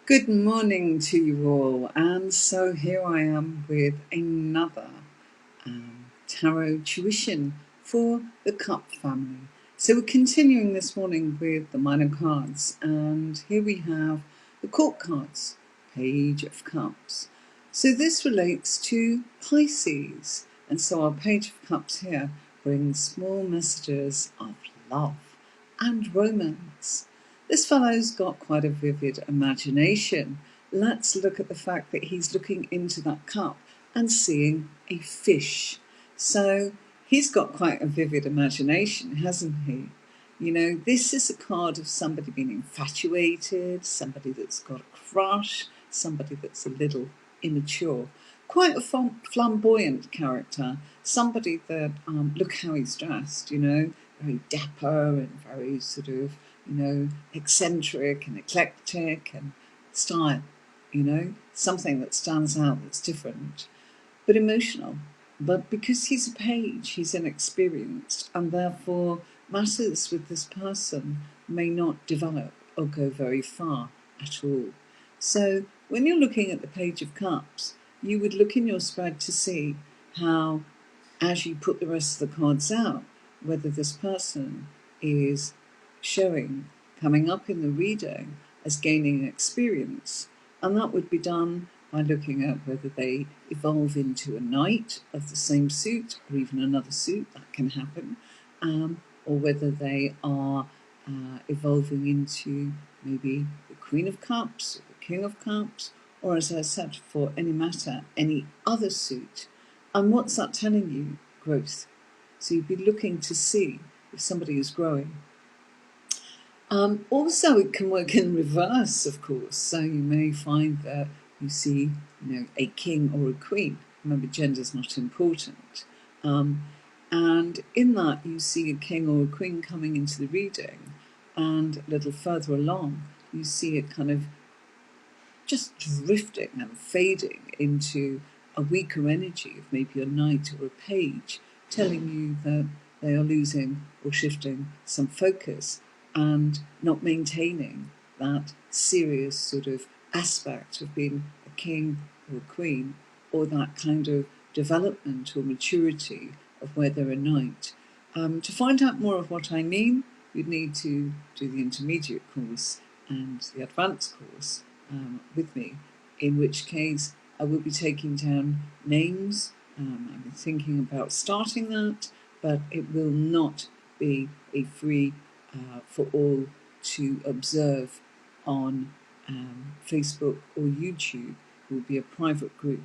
Good morning to you all, and so here I am with another tarot tuition for the Cup family. So we're continuing this morning with the minor cards, and here we have the court cards, Page of Cups. So this relates to Pisces, and so our Page of Cups here brings small messages of love and romance. This fellow's got quite a vivid imagination. Let's look at the fact that he's looking into that cup and seeing a fish. So he's got quite a vivid imagination, hasn't he? You know, this is a card of somebody being infatuated, somebody that's got a crush, somebody that's a little immature. Quite a flamboyant character, somebody that, look how he's dressed, very dapper and very sort of, eccentric and eclectic and style, something that stands out that's different, but emotional. But because he's a page, he's inexperienced, and therefore matters with this person may not develop or go very far at all. So when you're looking at the Page of Cups, you would look in your spread to see how, as you put the rest of the cards out, whether this person is coming up in the reading as gaining experience. And that would be done by looking at whether they evolve into a knight of the same suit or even another suit, that can happen, or whether they are evolving into maybe the Queen of Cups or the King of Cups, or, as I said, for any matter, any other suit. And what's that telling you? Growth. So you'd be looking to see if somebody is growing. Also, it can work in reverse, of course. So you may find that you see, a king or a queen. Remember, gender's not important. And in that, you see a king or a queen coming into the reading, and a little further along, you see it kind of just drifting and fading into a weaker energy of maybe a knight or a page, telling you that they are losing or shifting some focus and not maintaining that serious sort of aspect of being a king or a queen, or that kind of development or maturity of where they're a knight. To find out more of what I mean, you'd need to do the intermediate course and the advanced course with me, in which case I will be taking down names. I'm thinking about starting that, but it will not be a free for all to observe on Facebook or YouTube. It will be a private group,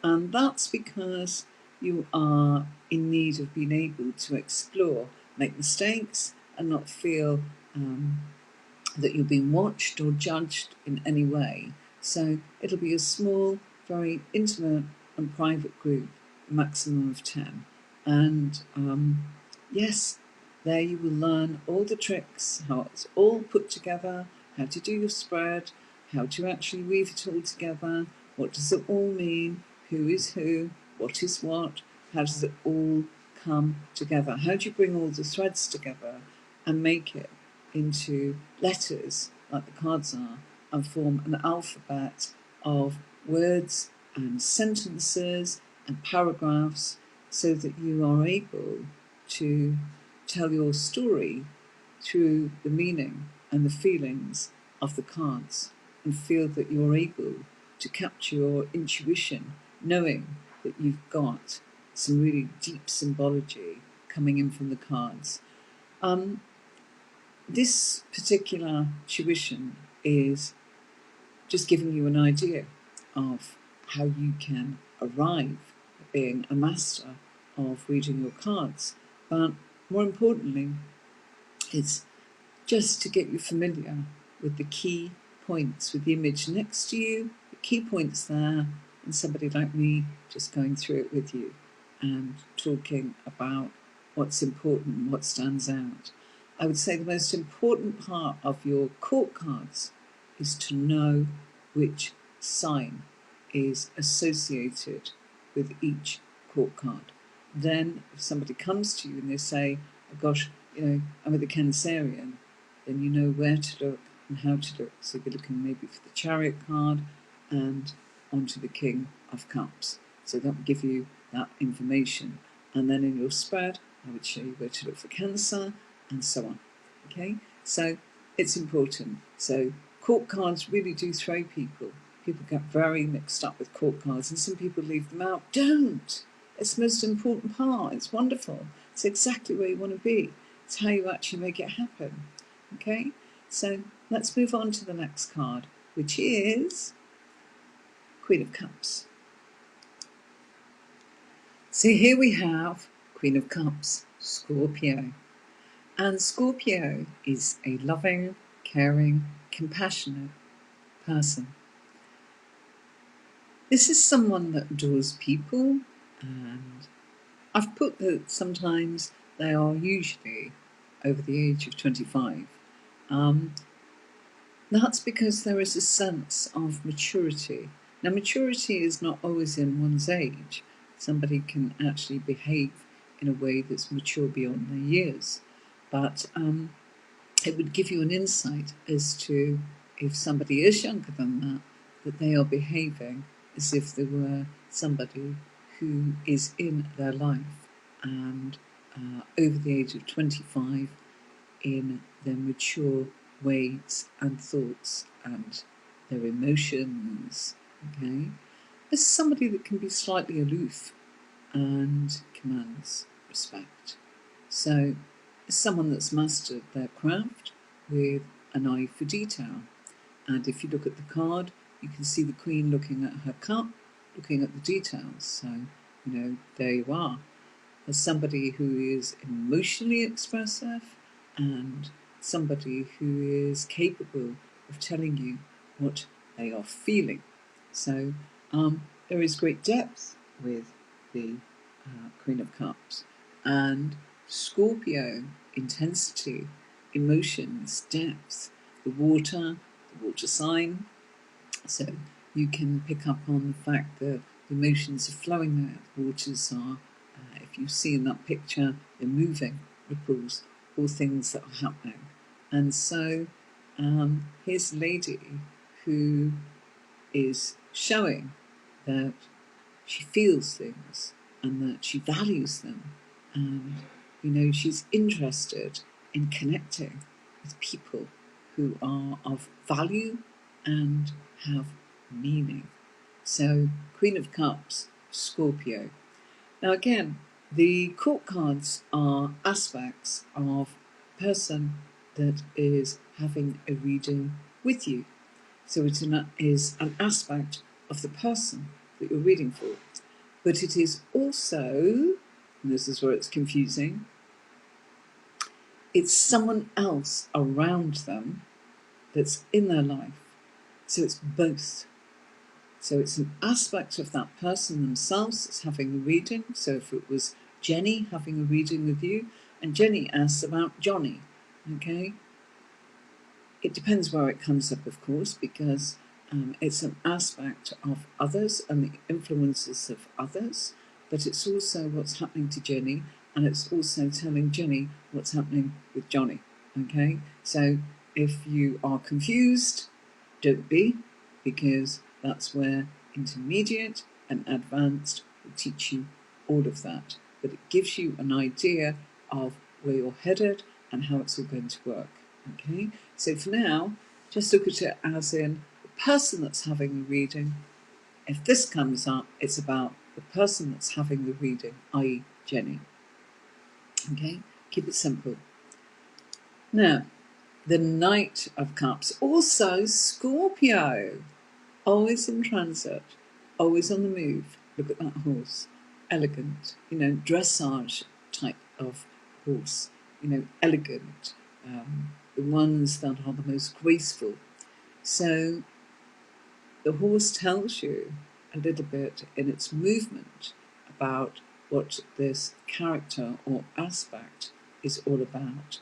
and that's because you are in need of being able to explore, make mistakes, and not feel that you're being watched or judged in any way. So it'll be a small, very intimate and private group, maximum of 10. And yes, there you will learn all the tricks, how it's all put together, how to do your spread, how to actually weave it all together, what does it all mean, who is who, what is what, how does it all come together, how do you bring all the threads together and make it into letters like the cards are, and form an alphabet of words and sentences and paragraphs, so that you are able to tell your story through the meaning and the feelings of the cards, and feel that you're able to capture your intuition, knowing that you've got some really deep symbology coming in from the cards. This particular tuition is just giving you an idea of how you can arrive at being a master of reading your cards. But more importantly, it's just to get you familiar with the key points, with the image next to you, the key points there, and somebody like me just going through it with you and talking about what's important and what stands out. I would say the most important part of your court cards is to know which sign is associated with each court card. Then if somebody comes to you and they say, oh gosh, I'm with a Cancerian, then you know where to look and how to do it. So you're looking maybe for the Chariot card and onto the King of Cups. So that will give you that information. And then in your spread, I would show you where to look for Cancer and so on. Okay, so it's important. So court cards really do throw people. People get very mixed up with court cards, and some people leave them out. Don't. It's the most important part. It's wonderful. It's exactly where you want to be. It's how you actually make it happen. Okay, so let's move on to the next card, which is Queen of Cups. So here we have Queen of Cups, Scorpio. And Scorpio is a loving, caring, compassionate person. This is someone that adores people, and I've put that sometimes they are usually over the age of 25. That's because there is a sense of maturity. Now, maturity is not always in one's age. Somebody can actually behave in a way that's mature beyond their years. But it would give you an insight as to if somebody is younger than that they are behaving as if they were somebody who is in their life and over the age of 25 in their mature ways and thoughts and their emotions. Okay, as somebody that can be slightly aloof and commands respect. So it's someone that's mastered their craft with an eye for detail. And if you look at the card, you can see the Queen looking at her cup, looking at the details. So, there you are. As somebody who is emotionally expressive and somebody who is capable of telling you what they are feeling. So there is great depth with the Queen of Cups. And Scorpio, intensity, emotions, depth, the water sign. So you can pick up on the fact that the emotions are flowing there. The waters are, if you see in that picture, they're moving, ripples, all things that are happening. And so here's a lady who is showing that she feels things and that she values them. And, she's interested in connecting with people who are of value and have meaning. So, Queen of Cups, Scorpio. Now again, the court cards are aspects of a person that is having a reading with you. So it is an aspect of the person that you're reading for. But it is also, and this is where it's confusing, it's someone else around them that's in their life. So it's both. So it's an aspect of that person themselves that's having the reading. So if it was Jenny having a reading with you, and Jenny asks about Johnny, okay? It depends where it comes up, of course, because it's an aspect of others and the influences of others, but it's also what's happening to Jenny, and it's also telling Jenny what's happening with Johnny, okay? So if you are confused, don't be, because that's where intermediate and advanced will teach you all of that. But it gives you an idea of where you're headed and how it's all going to work. Okay, so for now, just look at it as in the person that's having the reading. If this comes up, it's about the person that's having the reading, i.e. Jenny. Okay, keep it simple. Now, the Knight of Cups, also Scorpio. Always in transit, always on the move. Look at that horse. Elegant, dressage type of horse. Elegant. The ones that are the most graceful. So the horse tells you a little bit in its movement about what this character or aspect is all about.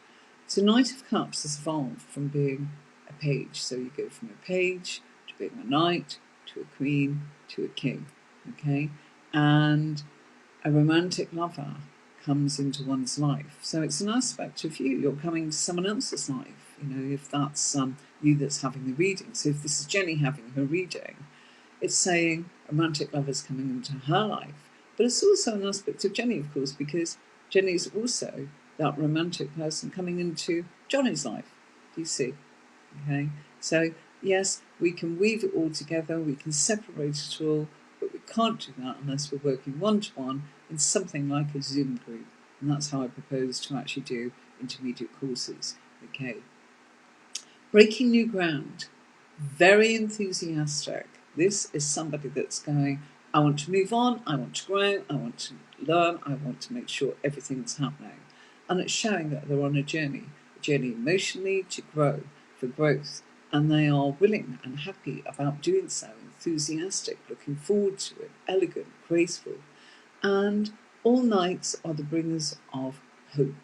So Knight of Cups has evolved from being a page. So you go from a page to being a knight, to a queen, to a king. Okay? And a romantic lover comes into one's life. So it's an aspect of you. You're coming to someone else's life. if that's you that's having the reading. So if this is Jenny having her reading, it's saying romantic lovers coming into her life. But it's also an aspect of Jenny, of course, because Jenny is also that romantic person coming into Johnny's life. Do you see? Okay. So yes, we can weave it all together, we can separate it all, but we can't do that unless we're working one-to-one in something like a Zoom group. And that's how I propose to actually do intermediate courses. Okay. Breaking new ground. Very enthusiastic. This is somebody that's going, I want to move on, I want to grow, I want to learn, I want to make sure everything's happening. And it's showing that they're on a journey emotionally to grow, for growth. And they are willing and happy about doing so, enthusiastic, looking forward to it, elegant, graceful. And all nights are the bringers of hope.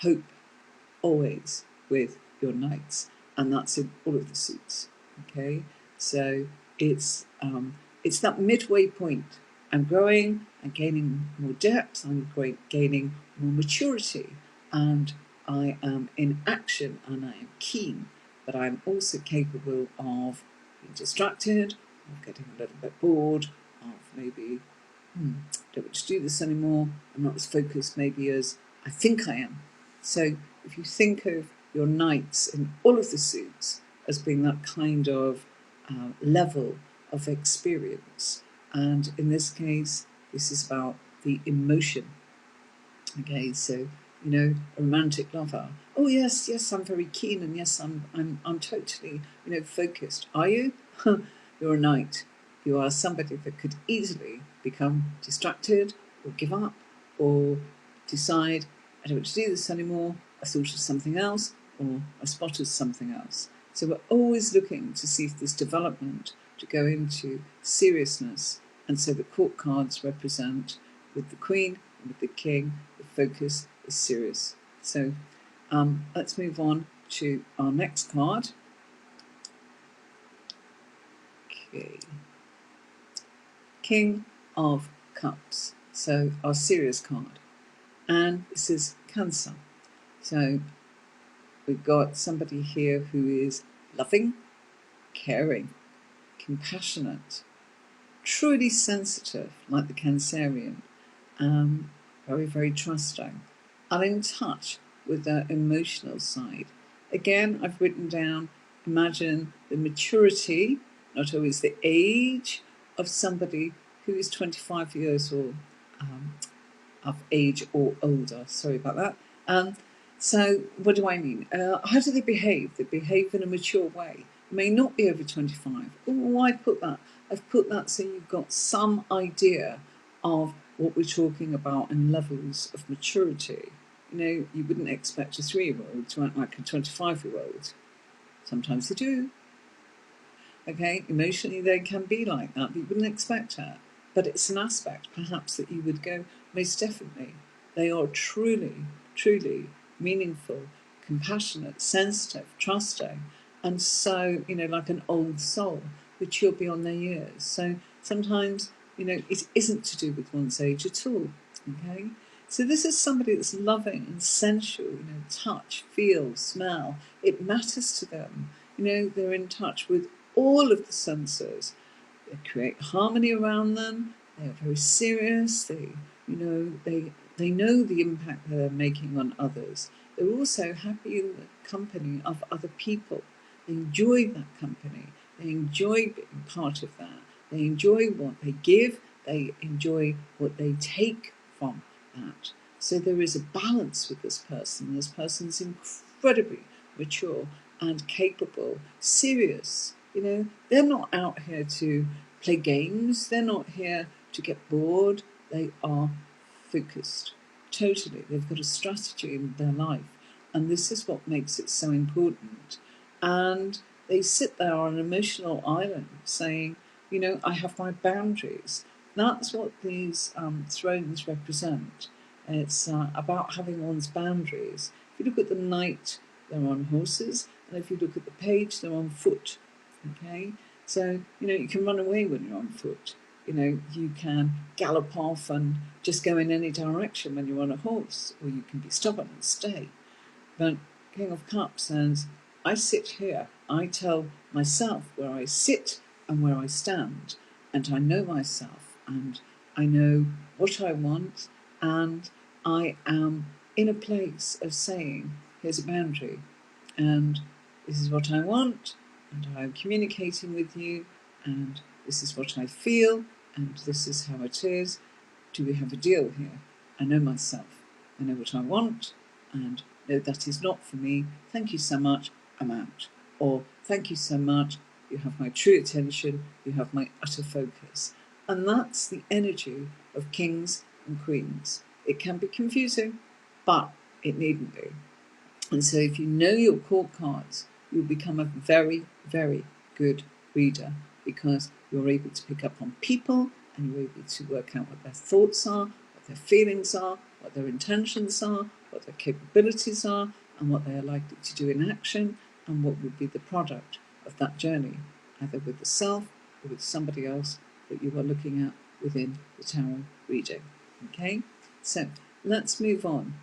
Hope, always with your nights. And that's in all of the suits. Okay, so it's that midway point. I'm growing, I'm gaining more depth, I'm gaining more maturity, and I am in action and I am keen, but I'm also capable of being distracted, of getting a little bit bored, of maybe don't want to do this anymore, I'm not as focused maybe as I think I am. So if you think of your nights in all of the suits as being that kind of level of experience, and in this case this is about the emotion. Okay, so a romantic lover, oh yes, I'm very keen, and yes, I'm totally focused. Are you? You're a knight. You are somebody that could easily become distracted or give up or decide, I don't want to do this anymore, I thought of something else, or I spotted something else. So we're always looking to see if there's development to go into seriousness. And so the court cards represent, with the Queen and with the King, the focus is serious. So let's move on to our next card. Okay. King of Cups. So our serious card. And this is Cancer. So we've got somebody here who is loving, caring, compassionate, truly sensitive, like the Cancerian, very, very trusting, and in touch with their emotional side. Again, I've written down, imagine the maturity, not always the age, of somebody who is 25 years or of age or older. Sorry about that. So what do I mean? How do they behave? They behave in a mature way. May not be over 25. Oh, why put that? I've put that so you've got some idea of what we're talking about in levels of maturity. You wouldn't expect a 3-year-old to act like a 25-year-old. Sometimes they do. Okay, emotionally they can be like that, but you wouldn't expect that. But it's an aspect, perhaps, that you would go, most definitely. They are truly, truly meaningful, compassionate, sensitive, trusting, and so, like an old soul, mature beyond their years. So sometimes, it isn't to do with one's age at all, okay? So this is somebody that's loving and sensual, touch, feel, smell. It matters to them. They're in touch with all of the senses. They create harmony around them. They are very serious. They know the impact they're making on others. They're also happy in the company of other people. They enjoy that company. They enjoy being part of that. They enjoy what they give. They enjoy what they take from that. So there is a balance with this person. This person's incredibly mature and capable, serious. They're not out here to play games. They're not here to get bored. They are focused, totally. They've got a strategy in their life. And this is what makes it so important. And they sit there on an emotional island saying, I have my boundaries. That's what these thrones represent. It's about having one's boundaries. If you look at the knight, they're on horses. And if you look at the page, they're on foot. Okay, so you can run away when you're on foot. You can gallop off and just go in any direction when you're on a horse, or you can be stubborn and stay. But King of Cups says, I sit here. I tell myself where I sit and where I stand. And I know myself and I know what I want. And I am in a place of saying, here's a boundary. And this is what I want. And I'm communicating with you. And this is what I feel. And this is how it is. Do we have a deal here? I know myself. I know what I want. And no, that is not for me. Thank you so much. I'm out. Or thank you so much. You have my true attention. You have my utter focus. And that's the energy of kings and queens. It can be confusing, but it needn't be. And so if you know your court cards, you'll become a very, very good reader because you're able to pick up on people and you're able to work out what their thoughts are, what their feelings are, what their intentions are, what their capabilities are, and what they are likely to do in action, and what would be the product of that journey, either with the self or with somebody else that you are looking at within the tarot reading. Okay, so let's move on.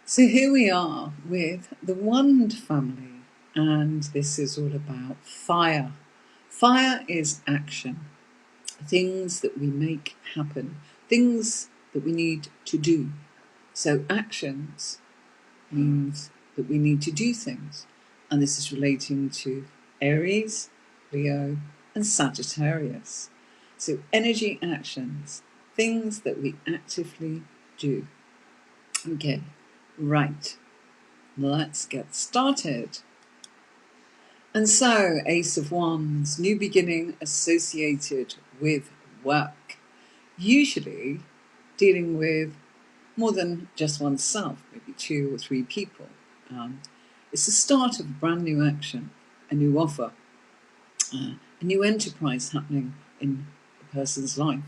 So here we are with the Wand family, and this is all about fire. Fire is action, things that we make happen, things that we need to do. So actions means that we need to do things, and this is relating to Aries, Leo, and Sagittarius. So energy actions, things that we actively do. Okay, right. Let's get started. And so, Ace of Wands, new beginning associated with work. Usually dealing with more than just oneself, maybe 2 or 3 people. It's the start of a brand new action, a new offer, a new enterprise happening in a person's life.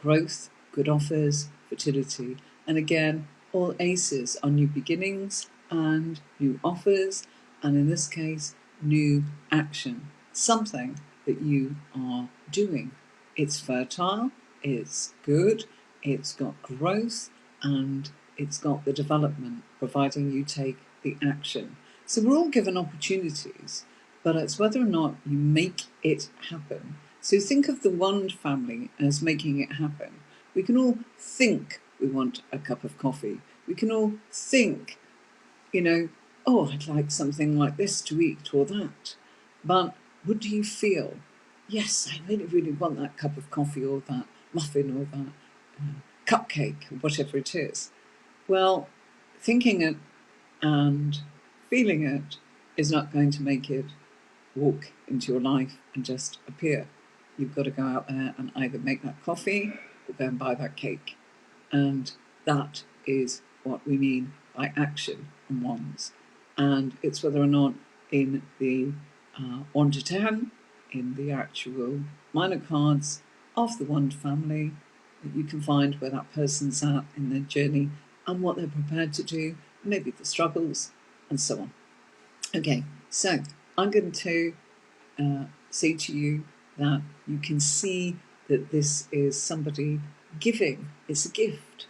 Growth, good offers, fertility. And again, all aces are new beginnings and new offers, and in this case, new action. Something that you are doing. It's fertile, it's good, it's got growth, and it's got the development, providing you take the action. So we're all given opportunities, but it's whether or not you make it happen. So think of the Wand family as making it happen. We can all think we want a cup of coffee. We can all think, oh, I'd like something like this to eat or that. But what do you feel? Yes, I really, really want that cup of coffee or that muffin or that cupcake or whatever it is. Well, thinking it and feeling it is not going to make it walk into your life and just appear. You've got to go out there and either make that coffee or go and buy that cake. And that is what we mean by action and wands. And it's whether or not in the 1 to 10, in the actual minor cards of the Wand family, that you can find where that person's at in their journey and what they're prepared to do, maybe the struggles, and so on. Okay, so I'm going to say to you that you can see that this is somebody giving. It's a gift,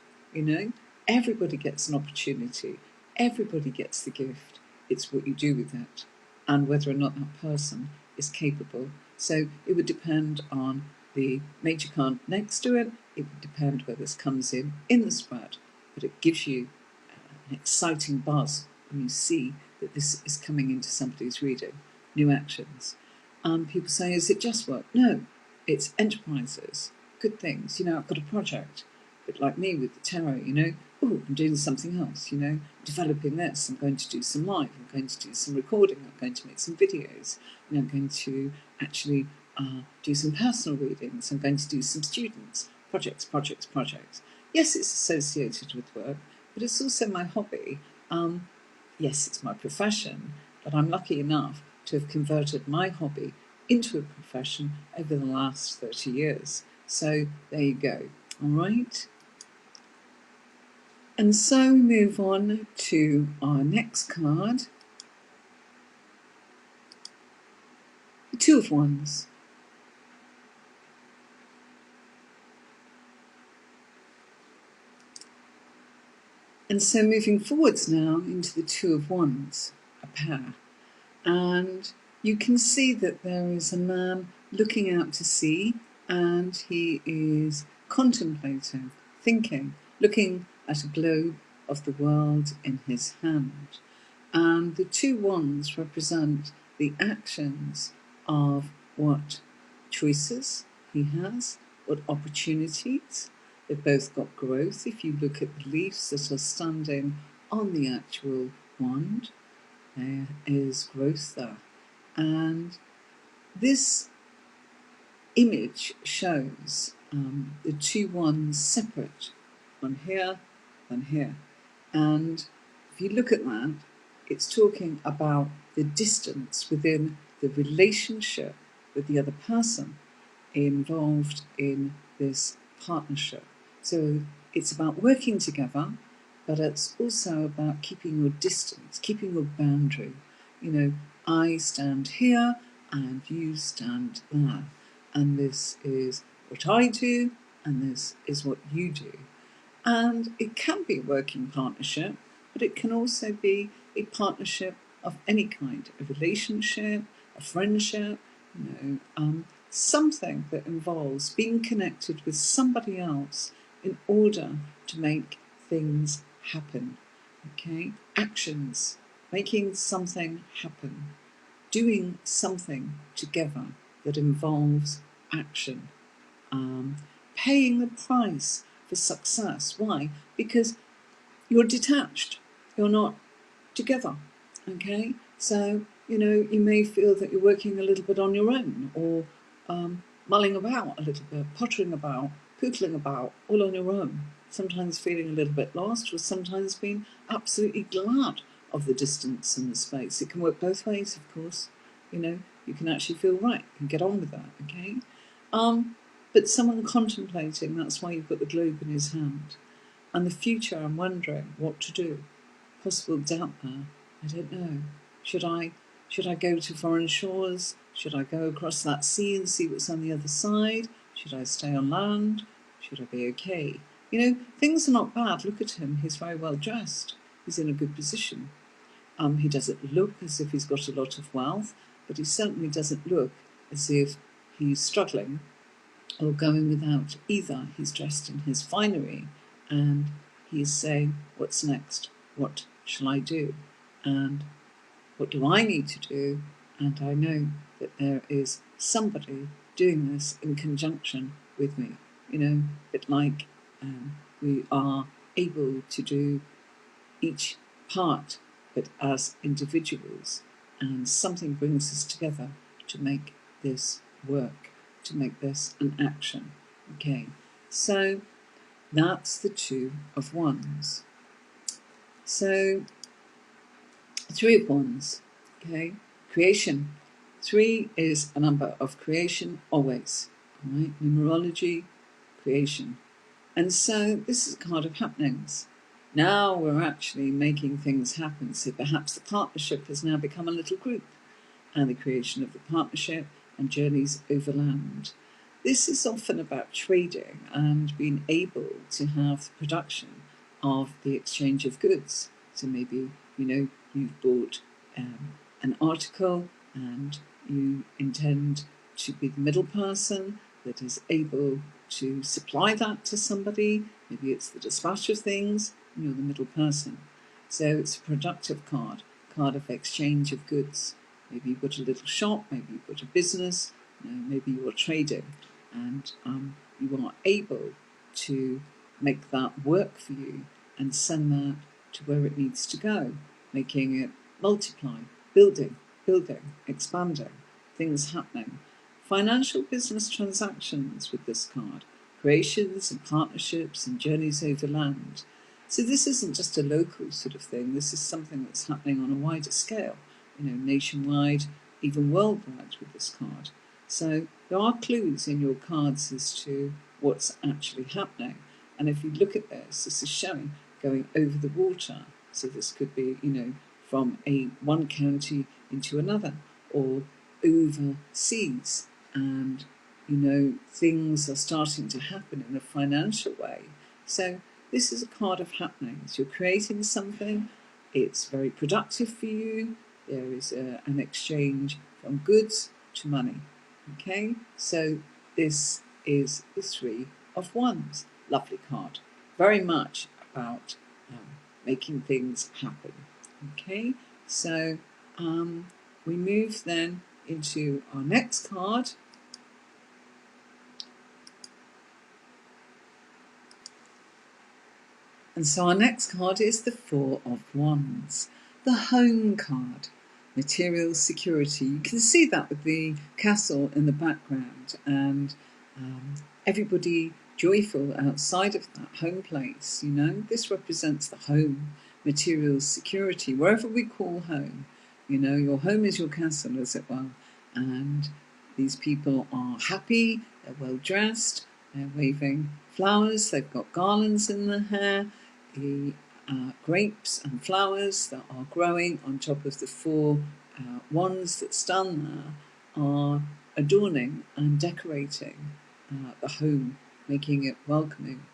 Everybody gets an opportunity. Everybody gets the gift. It's what you do with it and whether or not that person is capable. So it would depend on the major card next to it. It would depend where this comes in the spread. But it gives you an exciting buzz when you see that this is coming into somebody's reading. New actions. People say, is it just work? No, it's enterprises, good things. I've got a project, a bit like me with the tarot, oh, I'm doing something else, developing this. I'm going to do some live, I'm going to do some recording, I'm going to make some videos, I'm going to actually do some personal readings, I'm going to do some students, projects. Yes, it's associated with work, but it's also my hobby. Yes, it's my profession, but I'm lucky enough to have converted my hobby into a profession over the last 30 years. So there you go, all right? And so we move on to our next card, the 2 of Wands. And so moving forwards now into the Two of Wands, a pair. And you can see that there is a man looking out to sea, and he is contemplating, thinking, looking at a globe of the world in his hand. And the two wands represent the actions of what choices he has, what opportunities. They've both got growth. If you look at the leaves that are standing on the actual wand, there is growth there. And this image shows the two wands separate, one here, one here. And if you look at that, it's talking about the distance within the relationship with the other person involved in this partnership. So it's about working together, but it's also about keeping your distance, keeping your boundary. You know, I stand here and you stand there. And this is what I do, and this is what you do. And it can be a working partnership, but it can also be a partnership of any kind, a relationship, a friendship, something that involves being connected with somebody else in order to make things happen. Okay? Actions, making something happen, doing something together that involves action, paying the price for success. Why? Because you're detached, you're not together. Okay? So, you may feel that you're working a little bit on your own, or mulling about a little bit, pottering about, pootling about, all on your own. Sometimes feeling a little bit lost, or sometimes being absolutely glad of the distance and the space. It can work both ways, of course. You can actually feel right and get on with that, okay? But someone contemplating, that's why you've got the globe in his hand. And the future, I'm wondering what to do. Possible doubt there. I don't know. Should I go to foreign shores? Should I go across that sea and see what's on the other side? Should I stay on land? Should I be okay? Things are not bad. Look at him. He's very well dressed. He's in a good position. He doesn't look as if he's got a lot of wealth, but he certainly doesn't look as if he's struggling or going without either. He's dressed in his finery, and he's saying, what's next? What shall I do? And what do I need to do? And I know that there is somebody doing this in conjunction with me. A bit like we are able to do each part, but as individuals, and something brings us together to make this work, to make this an action. Okay, so that's the Two of Wands. So, Three of Wands, okay, creation. 3 is a number of creation always, all right, numerology, creation. And so this is a card of happenings. Now we're actually making things happen. So perhaps the partnership has now become a little group, and the creation of the partnership and journeys overland. This is often about trading and being able to have the production of the exchange of goods. So maybe, you've bought an article and you intend to be the middle person that is able to supply that to somebody. Maybe it's the dispatch of things, and you're the middle person. So it's a productive card of exchange of goods. Maybe you've got a little shop, maybe you've got a business, maybe you're trading, and you are able to make that work for you and send that to where it needs to go, making it multiply, building, expanding, things happening. Financial business transactions with this card, creations and partnerships and journeys over land. So this isn't just a local sort of thing, this is something that's happening on a wider scale, nationwide, even worldwide with this card. So there are clues in your cards as to what's actually happening. And if you look at this is showing going over the water. So this could be, from one county into another, or overseas. And, things are starting to happen in a financial way. So this is a card of happenings. You're creating something, it's very productive for you, there is an exchange from goods to money. Okay, so this is the Three of Wands. Lovely card. Very much about making things happen. Okay, so we move then into our next card. And so our next card is the Four of Wands, the Home card, material security. You can see that with the castle in the background and everybody joyful outside of that home place. You know, this represents the home, material security, wherever we call home. You know, your home is your castle, as it were. And these people are happy, they're well dressed, they're waving flowers, they've got garlands in their hair. The grapes and flowers that are growing on top of the four wands that stand there are adorning and decorating the home, making it welcoming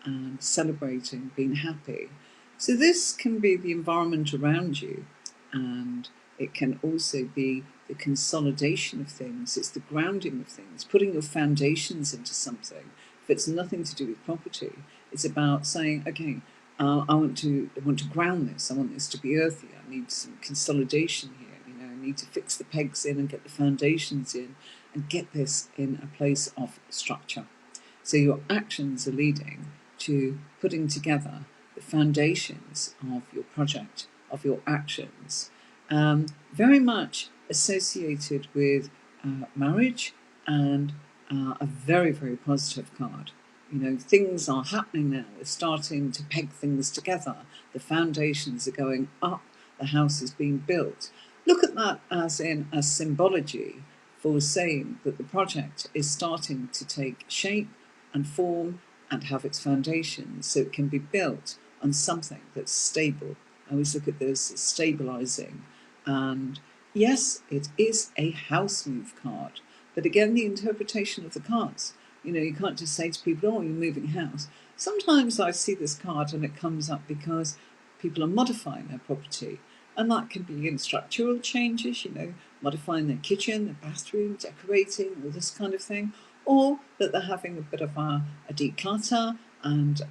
and celebrating, being happy. So this can be the environment around you, and it can also be the consolidation of things. It's the grounding of things, putting your foundations into something. If it's nothing to do with property, it's about saying, okay, I want to ground this. I want this to be earthy. I need some consolidation here. You know, I need to fix the pegs in and get the foundations in and get this in a place of structure. So your actions are leading to putting together the foundations of your project, of your actions. Very much associated with marriage and a very, very positive card. You know, things are happening now. We're starting to peg things together. The foundations are going up. The house is being built. Look at that as in a symbology for saying that the project is starting to take shape and form and have its foundations so it can be built on something that's stable. I always look at this as stabilising. And yes, it is a house move card. But again, the interpretation of the cards. You know, you can't just say to people, oh, you're moving house. Sometimes I see this card and it comes up because people are modifying their property. And that can be in structural changes, you know, modifying their kitchen, their bathroom, decorating, all this kind of thing. Or that they're having a bit of a declutter and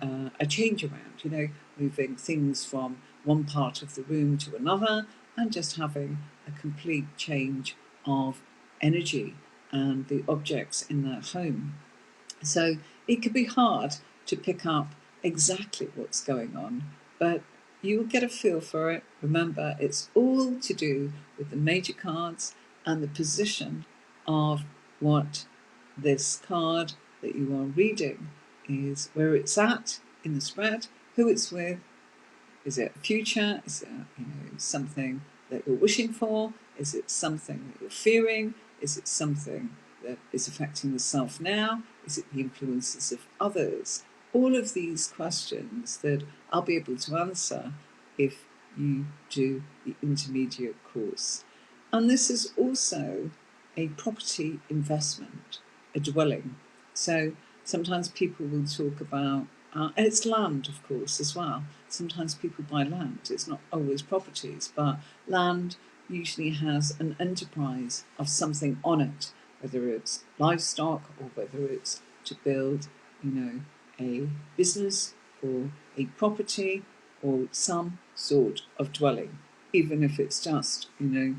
a change around, you know, moving things from one part of the room to another and just having a complete change of energy and the objects in their home. So it can be hard to pick up exactly what's going on, but you will get a feel for it. Remember, it's all to do with the major cards and the position of what this card that you are reading is, where it's at in the spread, who it's with. Is it a future? Is it, you know, something that you're wishing for? Is it something that you're fearing? Is it something that is affecting the self now? Is it the influences of others? All of these questions that I'll be able to answer if you do the intermediate course. And this is also a property investment, a dwelling. So sometimes people will talk about, and it's land, of course, as well. Sometimes people buy land. It's not always properties, but land usually has an enterprise of something on it, whether it's livestock or whether it's to build, you know, a business or a property or some sort of dwelling, even if it's just, you know,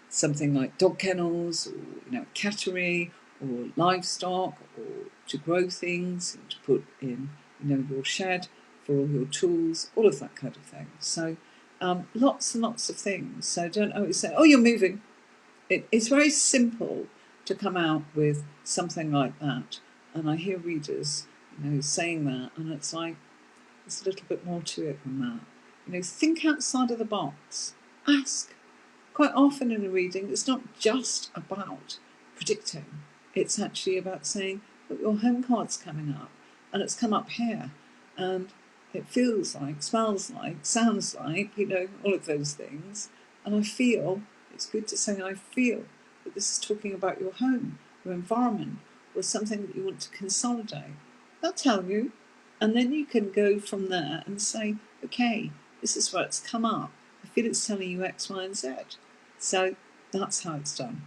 something like dog kennels or, you know, cattery or livestock, or to grow things and to put in, you know, your shed for all your tools, all of that kind of thing. So lots and lots of things. So don't always say, oh, you're moving. It's very simple to come out with something like that. And I hear readers, you know, saying that, and it's like, there's a little bit more to it than that. You know, think outside of the box. Ask. Quite often in a reading, it's not just about predicting. It's actually about saying, look, your home card's coming up, and it's come up here, and it feels like, smells like, sounds like, you know, all of those things. And I feel, it's good to say, I feel that this is talking about your home, your environment, or something that you want to consolidate. They'll tell you. And then you can go from there and say, okay, this is where it's come up. I feel it's telling you X, Y, and Z. So that's how it's done.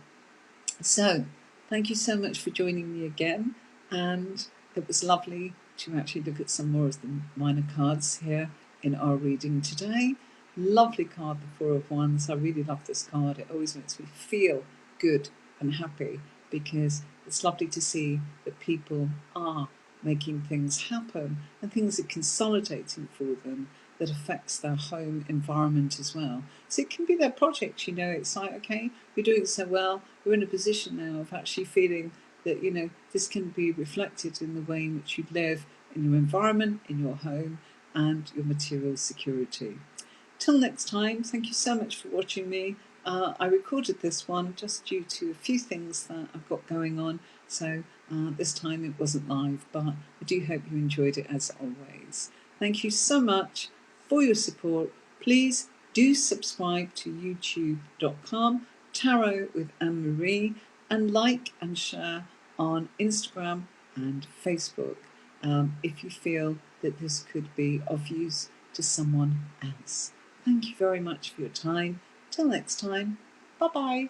So thank you so much for joining me again. And it was lovely to actually look at some more of the minor cards here in our reading today. Lovely card, the Four of Wands. I really love this card. It always makes me feel good and happy, because it's lovely to see that people are making things happen and things are consolidating for them that affects their home environment as well. So it can be their project, it's like, okay, you're doing so well, you're in a position now of actually feeling that, this can be reflected in the way in which you live, in your environment, in your home, and your material security. Till next time, thank you so much for watching me. I recorded this one just due to a few things that I've got going on, so this time it wasn't live, but I do hope you enjoyed it as always. Thank you so much for your support. Please do subscribe to youtube.com, Tarot with Anne-Marie, and like and share on Instagram and Facebook if you feel that this could be of use to someone else. Thank you very much for your time. Till next time, bye bye.